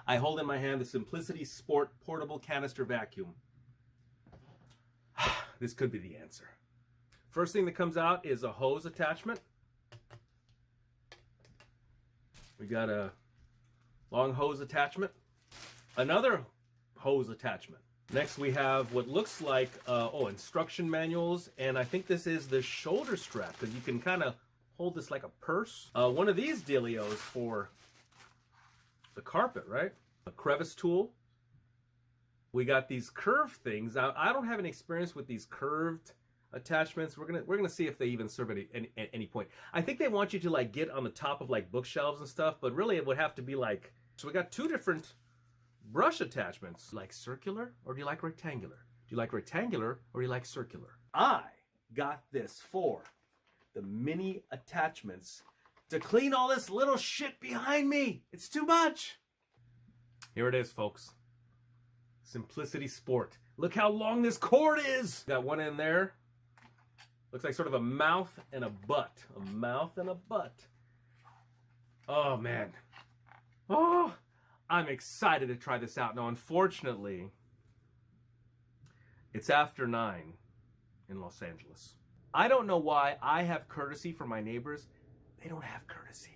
I hold in my hand the Simplicity Sport Portable Canister Vacuum. This could be the answer. First thing that comes out is a hose attachment. We got a long hose attachment. Another hose attachment. Next we have what looks like instruction manuals, and I think this is the shoulder strap because you can kind of hold this like a purse. One of these dealios for the carpet, right? A crevice tool. We got these curved things. Now, I don't have any experience with these curved attachments. We're gonna see if they even serve at any point. I think they want you to like get on the top of like bookshelves and stuff, but really it would have to be like. So we got two different brush attachments. Like circular or do you like rectangular? Do you like rectangular or do you like circular? I got this for the mini attachments to clean all this little shit behind me. It's too much. Here it is, folks. Simplicity Sport. Look how long this cord is. Got one in there. Looks like sort of a mouth and a butt. A mouth and a butt. Oh, man. Oh, I'm excited to try this out. Now, unfortunately, it's after 9 in Los Angeles. I don't know why I have courtesy for my neighbors. They don't have courtesy.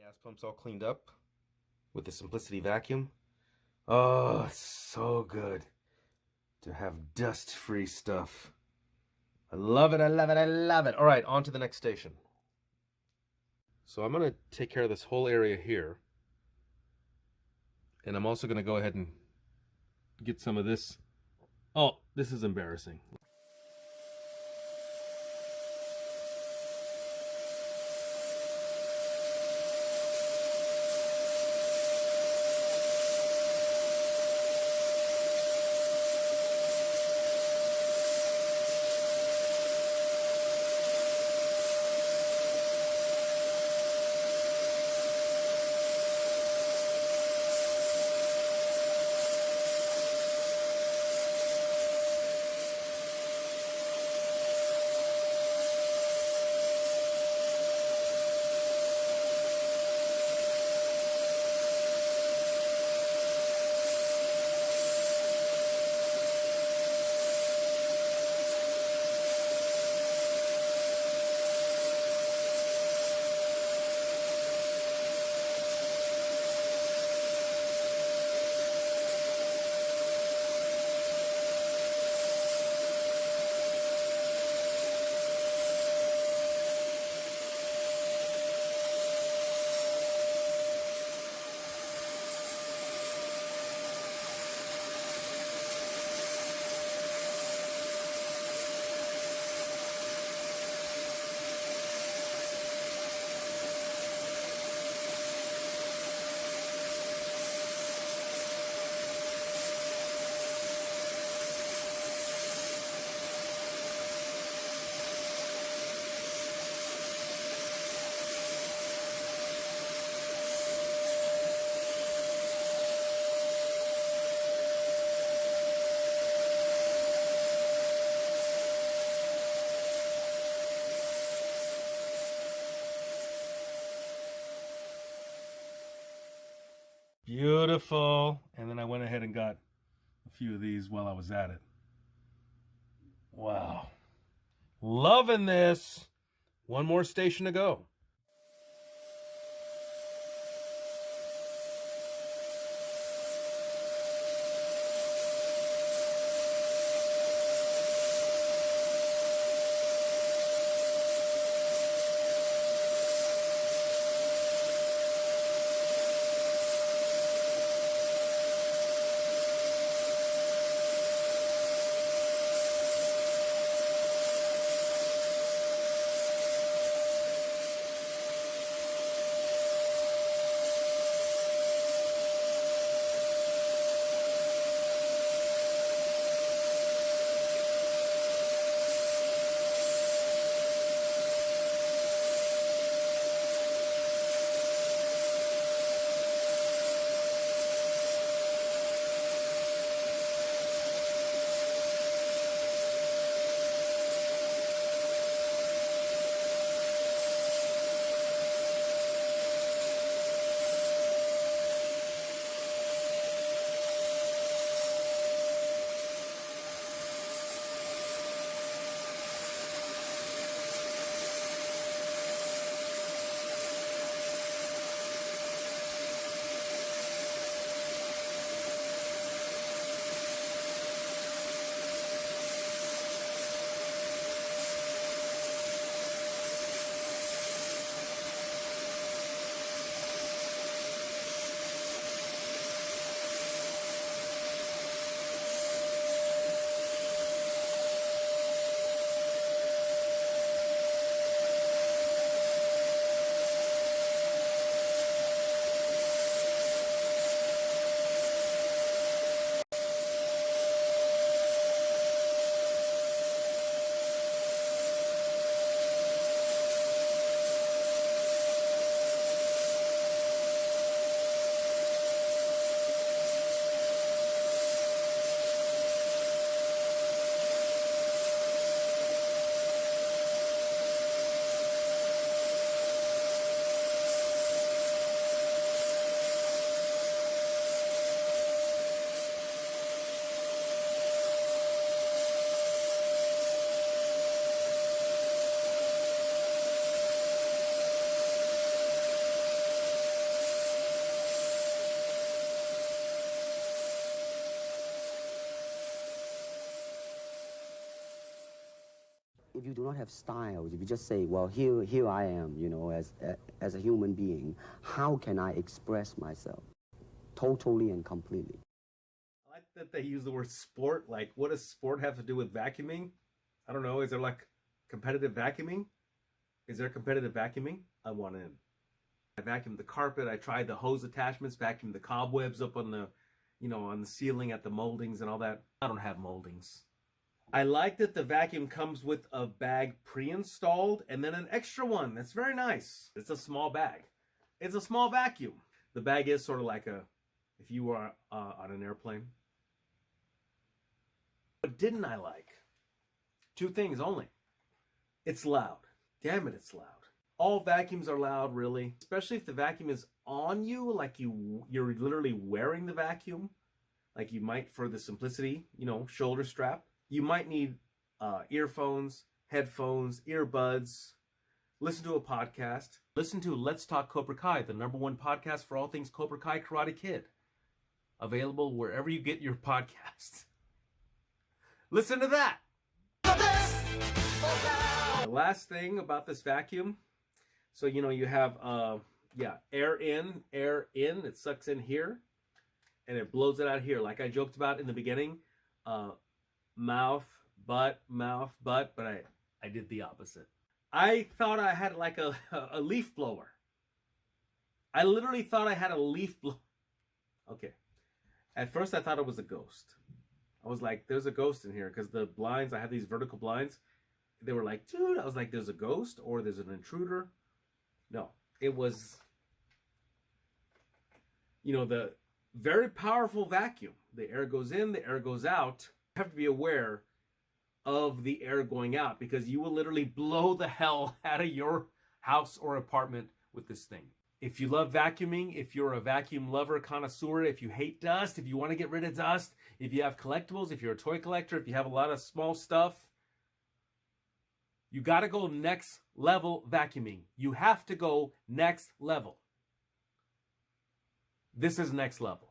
Gas pump's all cleaned up with the Simplicity vacuum. Oh, it's so good to have dust-free stuff. I love it, I love it, I love it. All right, on to the next station. So I'm going to take care of this whole area here. And I'm also going to go ahead and get some of this. Oh, this is embarrassing. Beautiful. And then I went ahead and got a few of these while I was at it. Wow. Loving this. One more station to go. If you do not have styles, if you just say, well, here I am, you know, as a human being, how can I express myself totally and completely? I like that they use the word sport. Like, what does sport have to do with vacuuming? I don't know. Is there like competitive vacuuming? Is there competitive vacuuming? I want in. I vacuumed the carpet. I tried the hose attachments, vacuumed the cobwebs up on the, on the ceiling at the moldings and all that. I don't have moldings. I like that the vacuum comes with a bag pre-installed and then an extra one. That's very nice. It's a small bag. It's a small vacuum. The bag is sort of like if you were on an airplane. What didn't I like? Two things only. It's loud. Damn it, it's loud. All vacuums are loud, really. Especially if the vacuum is on you, like you're literally wearing the vacuum. Like you might, for the simplicity, shoulder strap. You might need earphones, headphones, earbuds. Listen to a podcast. Listen to Let's Talk Cobra Kai, the #1 podcast for all things Cobra Kai Karate Kid. Available wherever you get your podcast. Listen to that. The last thing about this vacuum. So, you have, air in. It sucks in here. And it blows it out here. Like I joked about in the beginning. Mouth, butt, but I did the opposite. I thought I had like a leaf blower. I literally thought I had a leaf blower. Okay. At first I thought it was a ghost. I was like, there's a ghost in here because the blinds, I have these vertical blinds. They were like, dude, I was like, there's a ghost or there's an intruder. No, it was, the very powerful vacuum. The air goes in, the air goes out. You have to be aware of the air going out because you will literally blow the hell out of your house or apartment with this thing. If you love vacuuming, if you're a vacuum lover, connoisseur, if you hate dust, if you want to get rid of dust, if you have collectibles, if you're a toy collector, if you have a lot of small stuff, you got to go next level vacuuming. You have to go next level. This is next level.